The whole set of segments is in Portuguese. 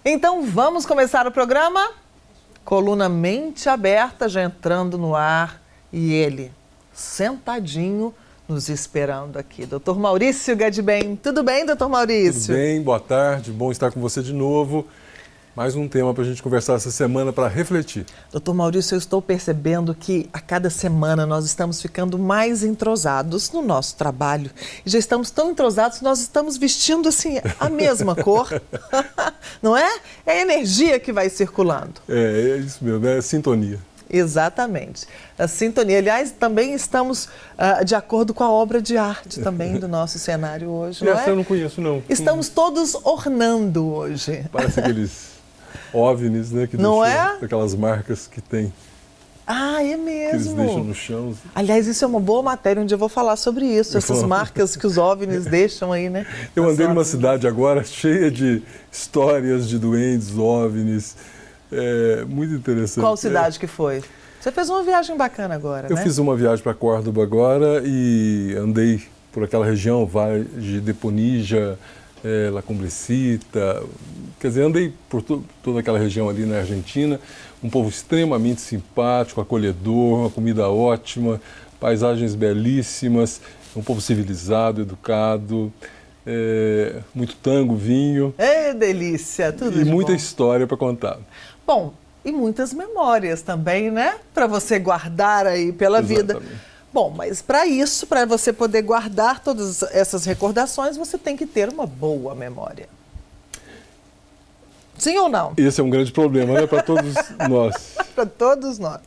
Então vamos começar o programa? Coluna Mente Aberta já entrando no ar e ele, sentadinho, nos esperando aqui. Dr. Maurício Gadibem. Tudo bem, doutor Maurício? Tudo bem, boa tarde, bom estar com você de novo. Mais um tema para a gente conversar essa semana para refletir. Doutor Maurício, eu estou percebendo que a cada semana nós estamos ficando mais entrosados no nosso trabalho. E já estamos tão entrosados que nós estamos vestindo assim a mesma cor, não é? É a energia que vai circulando. É isso mesmo, é sintonia. Exatamente. A sintonia. Aliás, também estamos de acordo com a obra de arte também do nosso cenário hoje, não é? Essa eu não conheço, não. Estamos todos ornando hoje. Parece aqueles OVNIs, né? Que não deixam, é? aquelas marcas que tem. Ah, é mesmo. Que eles deixam no chão. Aliás, isso é uma boa matéria, um dia eu vou falar sobre isso, essas marcas que os OVNIs deixam aí, né? Eu andei numa cidade agora cheia de histórias de duendes, OVNIs. É muito interessante. Qual cidade que foi? Você fez uma viagem bacana agora, né? Eu fiz uma viagem para Córdoba agora e andei por aquela região, Vale de Deponija, La Cumbrecita, quer dizer, andei por toda aquela região ali na Argentina, um povo extremamente simpático, acolhedor, uma comida ótima, paisagens belíssimas, um povo civilizado, educado, muito tango, vinho. É delícia, tudo de bom. E muita história para contar. Bom, e muitas memórias também, né? Para você guardar aí pela vida. Bom, mas para isso, para você poder guardar todas essas recordações, você tem que ter uma boa memória. Sim ou não? Esse é um grande problema, né? Para todos nós. Para todos nós.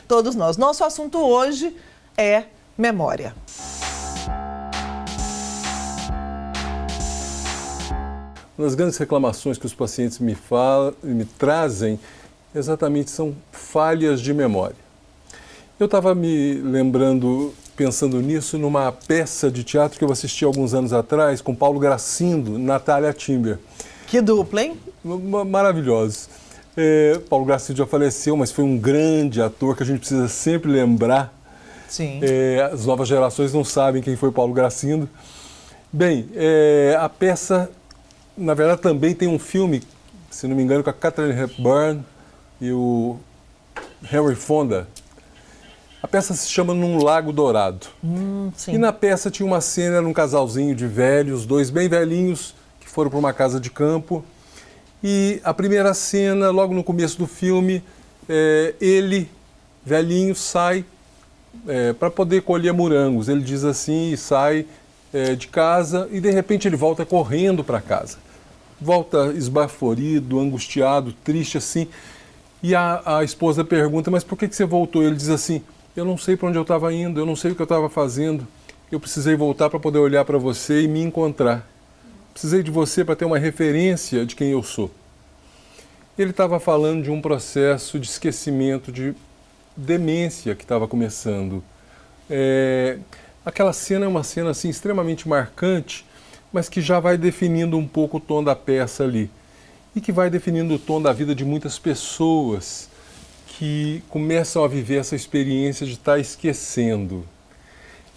Todos nós. Nosso assunto hoje é memória. Uma das grandes reclamações que os pacientes me trazem exatamente são falhas de memória. Eu estava me lembrando, pensando nisso, numa peça de teatro que eu assisti alguns anos atrás com Paulo Gracindo, Natália Timber. Que dupla, hein? Maravilhosos. Paulo Gracindo já faleceu, mas foi um grande ator que a gente precisa sempre lembrar. Sim. As novas gerações não sabem quem foi Paulo Gracindo. Bem, a peça, na verdade, também tem um filme, se não me engano, com a Katharine Hepburn e o Henry Fonda. A peça se chama Num Lago Dourado. Sim. E na peça tinha uma cena num casalzinho de velhos, dois bem velhinhos, que foram para uma casa de campo. E a primeira cena, logo no começo do filme, ele, velhinho, sai para poder colher morangos. Ele diz assim e sai de casa e de repente ele volta correndo para casa. Volta esbaforido, angustiado, triste assim. E a esposa pergunta, mas por que você voltou? Ele diz assim, eu não sei para onde eu estava indo, eu não sei o que eu estava fazendo. Eu precisei voltar para poder olhar para você e me encontrar. Precisei de você para ter uma referência de quem eu sou. Ele estava falando de um processo de esquecimento, de demência que estava começando. Aquela cena é uma cena assim, extremamente marcante, mas que já vai definindo um pouco o tom da peça ali. E que vai definindo o tom da vida de muitas pessoas que começam a viver essa experiência de estar esquecendo.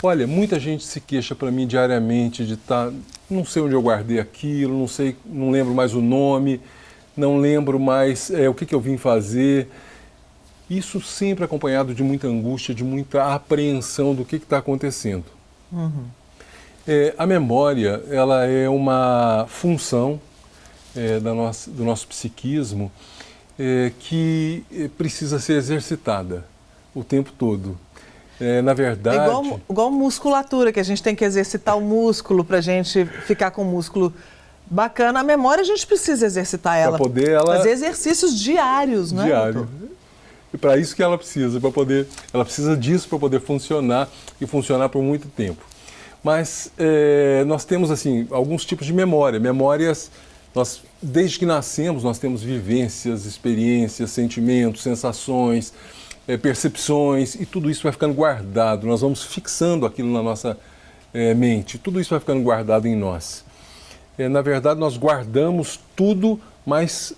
Olha, muita gente se queixa para mim diariamente de estar, não sei onde eu guardei aquilo, não lembro mais o nome, não lembro mais o que eu vim fazer. Isso sempre acompanhado de muita angústia, de muita apreensão do que está acontecendo. Uhum. A memória, ela é uma função do nosso psiquismo que precisa ser exercitada o tempo todo. Na verdade... É igual musculatura, que a gente tem que exercitar o músculo para a gente ficar com o músculo bacana. A memória a gente precisa exercitar ela. Para poder ela... Fazer exercícios diários, não é? Diário. E para isso que ela precisa, ela precisa disso para poder funcionar e funcionar por muito tempo. Mas nós temos assim alguns tipos de memória. Memórias, desde que nascemos, nós temos vivências, experiências, sentimentos, sensações, percepções, e tudo isso vai ficando guardado. Nós vamos fixando aquilo na nossa mente. Tudo isso vai ficando guardado em nós. Na verdade, nós guardamos tudo, mas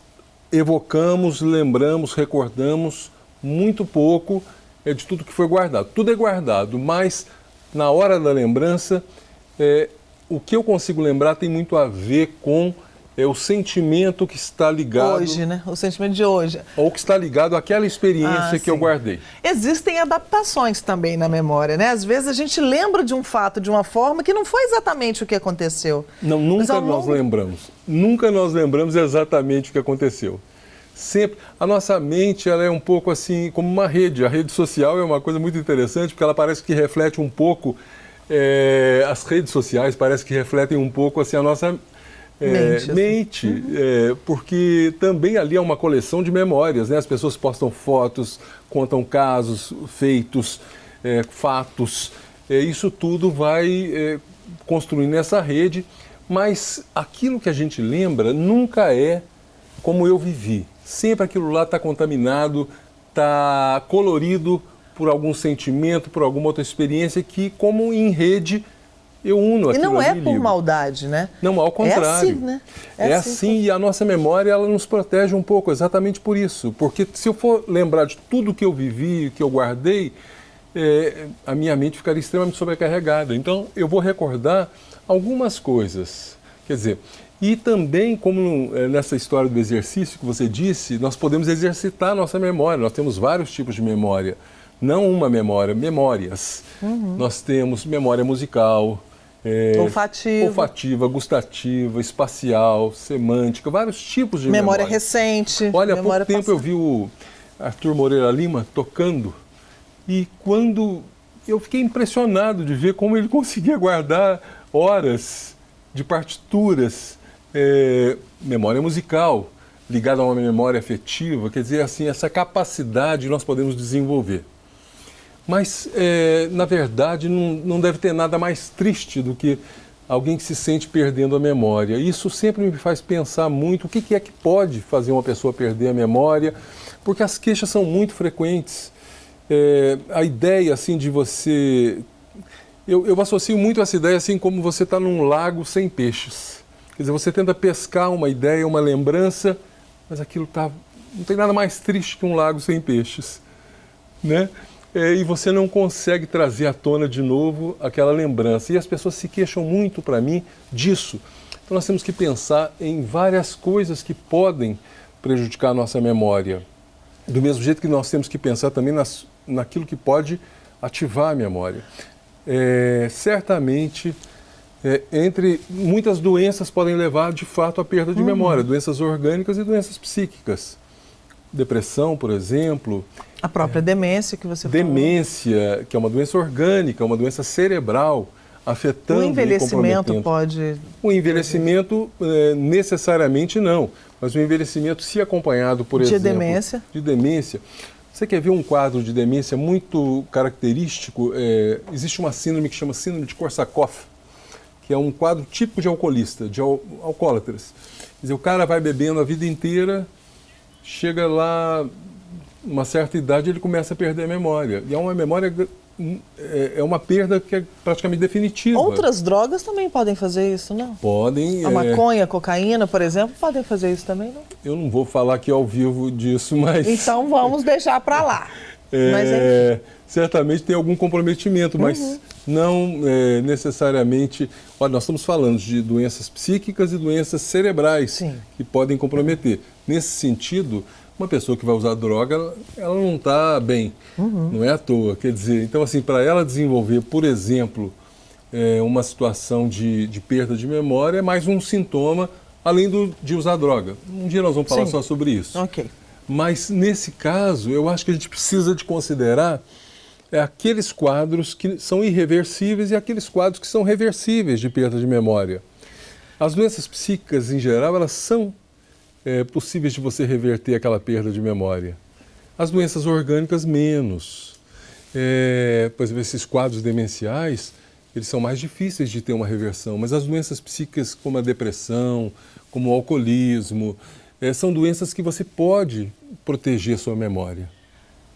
evocamos, lembramos, recordamos muito pouco de tudo que foi guardado. Tudo é guardado, mas na hora da lembrança, o que eu consigo lembrar tem muito a ver com é o sentimento que está ligado... Hoje, né? O sentimento de hoje. Ou que está ligado àquela experiência que eu guardei. Existem adaptações também na memória, né? Às vezes a gente lembra de um fato de uma forma que não foi exatamente o que aconteceu. Não, nunca nós lembramos. Nunca nós lembramos exatamente o que aconteceu. Sempre. A nossa mente, ela é um pouco assim, como uma rede. A rede social é uma coisa muito interessante, porque ela parece que reflete um pouco... as redes sociais parece que refletem um pouco assim, a nossa mente, porque também ali é uma coleção de memórias, né? As pessoas postam fotos, contam casos, feitos, fatos, isso tudo vai construindo essa rede, mas aquilo que a gente lembra nunca é como eu vivi. Sempre aquilo lá está contaminado, está colorido por algum sentimento, por alguma outra experiência que, como em rede, eu uno aquilo. E não é ali, por ligo. Maldade, né? Não, ao contrário. É assim, né? É assim, e a nossa memória, ela nos protege um pouco, exatamente por isso. Porque se eu for lembrar de tudo que eu vivi, que eu guardei, a minha mente ficaria extremamente sobrecarregada. Então, eu vou recordar algumas coisas. Quer dizer, e também, como nessa história do exercício que você disse, nós podemos exercitar a nossa memória. Nós temos vários tipos de memória. Não uma memória, memórias. Nós temos memória musical, olfativa, gustativa, espacial, semântica, vários tipos de memória. Memória recente. Olha, há memória pouco tempo eu vi o Arthur Moreira Lima tocando e quando eu fiquei impressionado de ver como ele conseguia guardar horas de partituras, memória musical ligada a uma memória afetiva, quer dizer, assim, essa capacidade nós podemos desenvolver. Mas, na verdade, não deve ter nada mais triste do que alguém que se sente perdendo a memória. Isso sempre me faz pensar muito o que é que pode fazer uma pessoa perder a memória, porque as queixas são muito frequentes. A ideia, assim, de você... Eu associo muito essa ideia, assim, como você está num lago sem peixes. Quer dizer, você tenta pescar uma ideia, uma lembrança, mas aquilo não tem nada mais triste que um lago sem peixes, né? E você não consegue trazer à tona de novo aquela lembrança. E as pessoas se queixam muito para mim disso. Então nós temos que pensar em várias coisas que podem prejudicar a nossa memória. Do mesmo jeito que nós temos que pensar também naquilo que pode ativar a memória. Certamente, entre muitas doenças podem levar de fato à perda de memória. Doenças orgânicas e doenças psíquicas. Depressão, por exemplo. A própria demência que você falou. Demência, que é uma doença orgânica, uma doença cerebral, afetando e comprometendo. O envelhecimento pode... O envelhecimento, necessariamente não, mas o envelhecimento se acompanhado, por exemplo... De demência. Você quer ver um quadro de demência muito característico? Existe uma síndrome que chama síndrome de Korsakoff, que é um quadro típico de alcoolista, de alcoólatras. Quer dizer, o cara vai bebendo a vida inteira, chega lá, uma certa idade, ele começa a perder a memória. E é uma memória, é uma perda que é praticamente definitiva. Outras drogas também podem fazer isso, não? Podem. A maconha, a cocaína, por exemplo, podem fazer isso também, não? Eu não vou falar aqui ao vivo disso, mas... Então vamos deixar para lá. Certamente tem algum comprometimento, mas não necessariamente... Olha, nós estamos falando de doenças psíquicas e doenças cerebrais que podem comprometer. Nesse sentido, uma pessoa que vai usar droga, ela não está bem, não é à toa. Quer dizer, então, assim, para ela desenvolver, por exemplo, uma situação de perda de memória, é mais um sintoma, além de usar droga. Um dia nós vamos falar só sobre isso. Ok. Mas, nesse caso, eu acho que a gente precisa de considerar aqueles quadros que são irreversíveis e aqueles quadros que são reversíveis de perda de memória. As doenças psíquicas, em geral, elas são possíveis de você reverter aquela perda de memória. As doenças orgânicas, menos. Por exemplo, esses quadros demenciais, eles são mais difíceis de ter uma reversão, mas as doenças psíquicas, como a depressão, como o alcoolismo, são doenças que você pode proteger sua memória.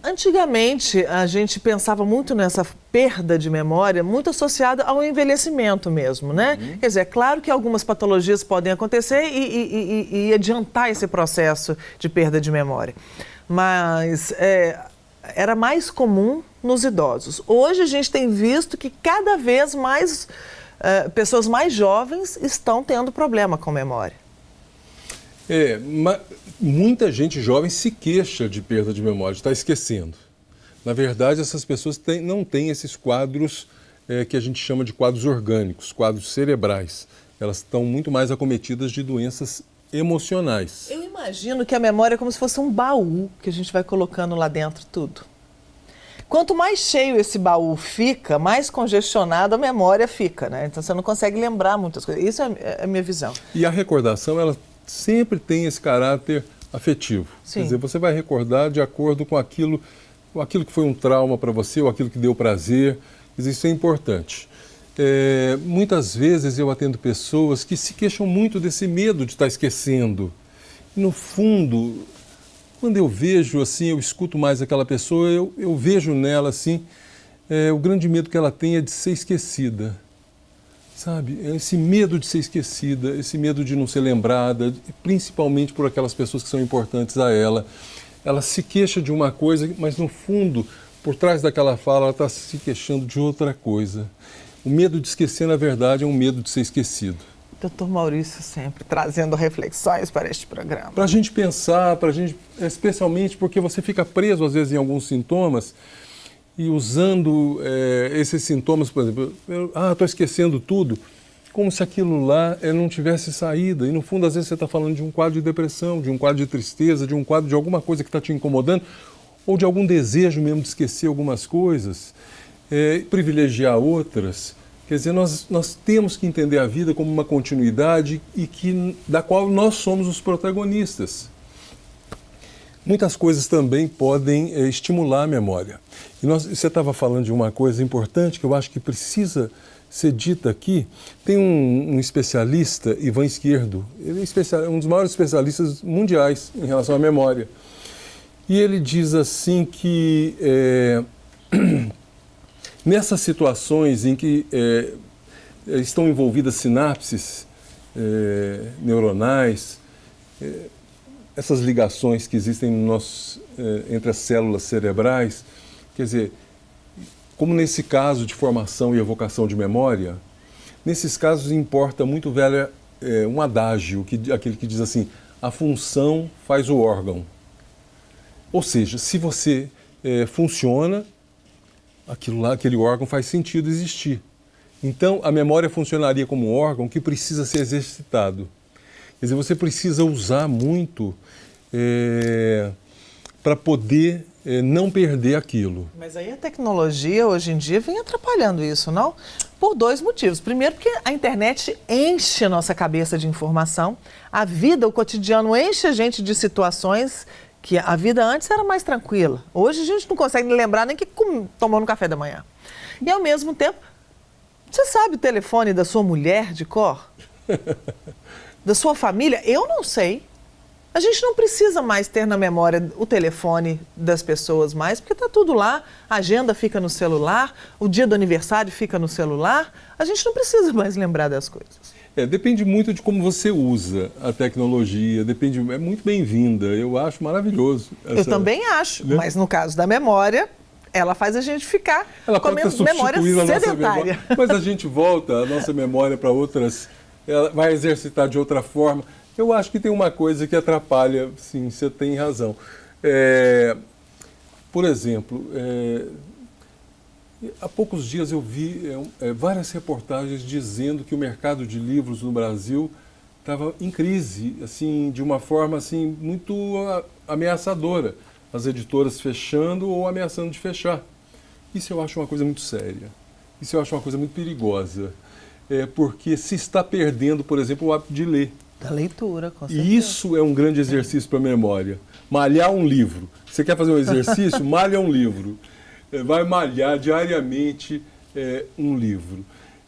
Antigamente, a gente pensava muito nessa perda de memória, muito associada ao envelhecimento mesmo, né? Quer dizer, é claro que algumas patologias podem acontecer e adiantar esse processo de perda de memória. Mas era mais comum nos idosos. Hoje a gente tem visto que cada vez mais pessoas mais jovens estão tendo problema com memória. Muita gente jovem se queixa de perda de memória, está esquecendo. Na verdade, essas pessoas não têm esses quadros que a gente chama de quadros orgânicos, quadros cerebrais. Elas estão muito mais acometidas de doenças emocionais. Eu imagino que a memória é como se fosse um baú que a gente vai colocando lá dentro tudo. Quanto mais cheio esse baú fica, mais congestionada a memória fica, né? Então você não consegue lembrar muitas coisas. Isso é a minha visão. E a recordação, ela sempre tem esse caráter afetivo. Sim. Quer dizer, você vai recordar de acordo com aquilo que foi um trauma para você ou aquilo que deu prazer. Quer dizer, isso é importante. Muitas vezes eu atendo pessoas que se queixam muito desse medo de estar esquecendo. E, no fundo, quando eu vejo assim, eu escuto mais aquela pessoa, eu vejo nela assim, o grande medo que ela tem é de ser esquecida. Sabe? Esse medo de ser esquecida, esse medo de não ser lembrada, principalmente por aquelas pessoas que são importantes a ela. Ela se queixa de uma coisa, mas no fundo, por trás daquela fala, ela está se queixando de outra coisa. O medo de esquecer, na verdade, é um medo de ser esquecido. Doutor Maurício sempre trazendo reflexões para este programa. Para a gente pensar, especialmente porque você fica preso, às vezes, em alguns sintomas, e usando esses sintomas, por exemplo, estou esquecendo tudo, como se aquilo lá não tivesse saída. E, no fundo, às vezes você está falando de um quadro de depressão, de um quadro de tristeza, de um quadro de alguma coisa que está te incomodando, ou de algum desejo mesmo de esquecer algumas coisas, privilegiar outras. Quer dizer, nós temos que entender a vida como uma continuidade da qual nós somos os protagonistas. Muitas coisas também podem estimular a memória. E você estava falando de uma coisa importante que eu acho que precisa ser dita aqui. Tem um especialista, Ivan Esquerdo, ele é um dos maiores especialistas mundiais em relação à memória. E ele diz assim que nessas situações em que estão envolvidas sinapses neuronais, essas ligações que existem entre as células cerebrais, quer dizer, como nesse caso de formação e evocação de memória, nesses casos importa muito um adágio, aquele que diz assim, a função faz o órgão. Ou seja, se você funciona, aquele órgão faz sentido existir. Então, a memória funcionaria como um órgão que precisa ser exercitado. Quer dizer, você precisa usar muito para poder não perder aquilo. Mas aí a tecnologia, hoje em dia, vem atrapalhando isso, não? Por dois motivos. Primeiro, porque a internet enche a nossa cabeça de informação. A vida, o cotidiano, enche a gente de situações que a vida antes era mais tranquila. Hoje a gente não consegue lembrar nem que tomou no café da manhã. E ao mesmo tempo, você sabe o telefone da sua mulher de cor? Da sua família? Eu não sei. A gente não precisa mais ter na memória o telefone das pessoas mais, porque está tudo lá, a agenda fica no celular, o dia do aniversário fica no celular, a gente não precisa mais lembrar das coisas. Depende muito de como você usa a tecnologia, é muito bem-vinda, eu acho maravilhoso. Eu também acho, né? Mas no caso da memória, ela faz a gente ficar com a memória sedentária. Mas a gente volta a nossa memória para outras, ela vai exercitar de outra forma. Eu acho que tem uma coisa que atrapalha, sim, você tem razão. Por exemplo, há poucos dias eu vi várias reportagens dizendo que o mercado de livros no Brasil estava em crise, assim, de uma forma assim, muito ameaçadora. As editoras fechando ou ameaçando de fechar. Isso eu acho uma coisa muito séria. Isso eu acho uma coisa muito perigosa. Porque se está perdendo, por exemplo, o hábito de ler. Da leitura, com certeza. E isso é um grande exercício para a memória. Malhar um livro. Você quer fazer um exercício? Malha um livro. Vai malhar diariamente um livro.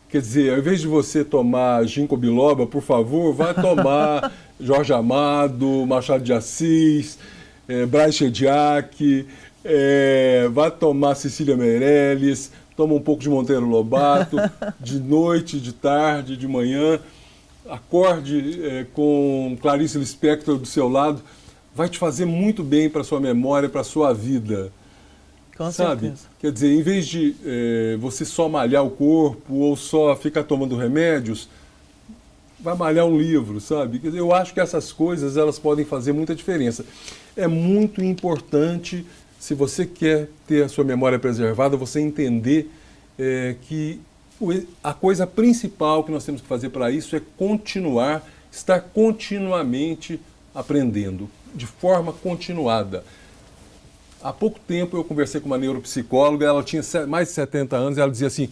Quer dizer, ao invés de você tomar ginkgo biloba, por favor, vai tomar Jorge Amado, Machado de Assis, Braz Chediak, vai tomar Cecília Meirelles, toma um pouco de Monteiro Lobato, de noite, de tarde, de manhã. Acorde com Clarice Lispector do seu lado, vai te fazer muito bem para a sua memória, para a sua vida. Com sabe? certeza. Quer dizer, em vez de você só malhar o corpo ou só ficar tomando remédios, vai malhar um livro, sabe? Quer dizer, eu acho que essas coisas elas podem fazer muita diferença. É muito importante, se você quer ter a sua memória preservada, você entender que a coisa principal que nós temos que fazer para isso é estar continuamente aprendendo, de forma continuada. Há pouco tempo eu conversei com uma neuropsicóloga, ela tinha mais de 70 anos, e ela dizia assim,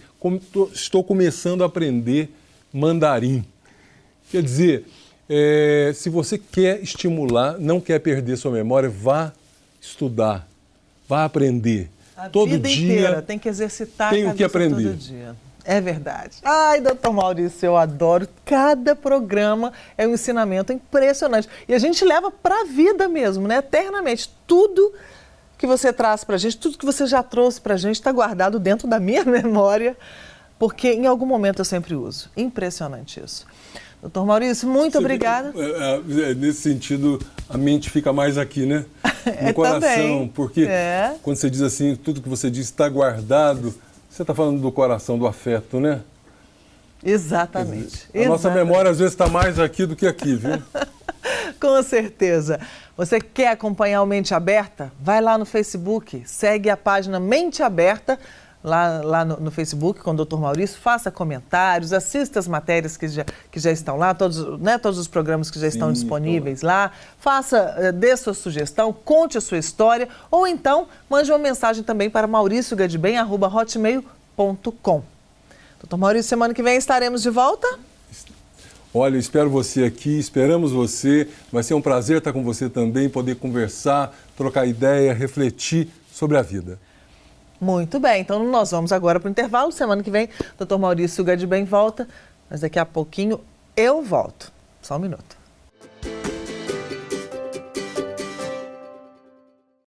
estou começando a aprender mandarim. Quer dizer, se você quer estimular, não quer perder sua memória, vá estudar, vá aprender. A todo vida dia inteira tem que exercitar tem o que aprender. todo dia. É verdade. Ai, doutor Maurício, eu adoro. Cada programa é um ensinamento impressionante. E a gente leva para a vida mesmo, né? Eternamente. Tudo que você traz para a gente, tudo que você já trouxe para a gente está guardado dentro da minha memória, porque em algum momento eu sempre uso. Impressionante isso. Doutor Maurício, muito obrigada. Nesse sentido, a mente fica mais aqui, né? No coração, também. Porque quando você diz assim, tudo que você diz está guardado, você está falando do coração, do afeto, né? Exatamente. A nossa memória às vezes está mais aqui do que aqui, viu? Com certeza. Você quer acompanhar o Mente Aberta? Vai lá no Facebook, segue a página Mente Aberta, lá no Facebook com o Dr. Maurício, faça comentários, assista as matérias que já estão lá, todos os programas que já estão disponíveis lá, dê sua sugestão, conte a sua história, ou então mande uma mensagem também para mauriciogadibem@hotmail.com. Dr. Maurício, semana que vem estaremos de volta? Olha, eu espero você aqui, esperamos você, vai ser um prazer estar com você também, poder conversar, trocar ideia, refletir sobre a vida. Muito bem, então nós vamos agora para o intervalo. Semana que vem, Dr. Maurício Gadibem volta, mas daqui a pouquinho eu volto. Só um minuto.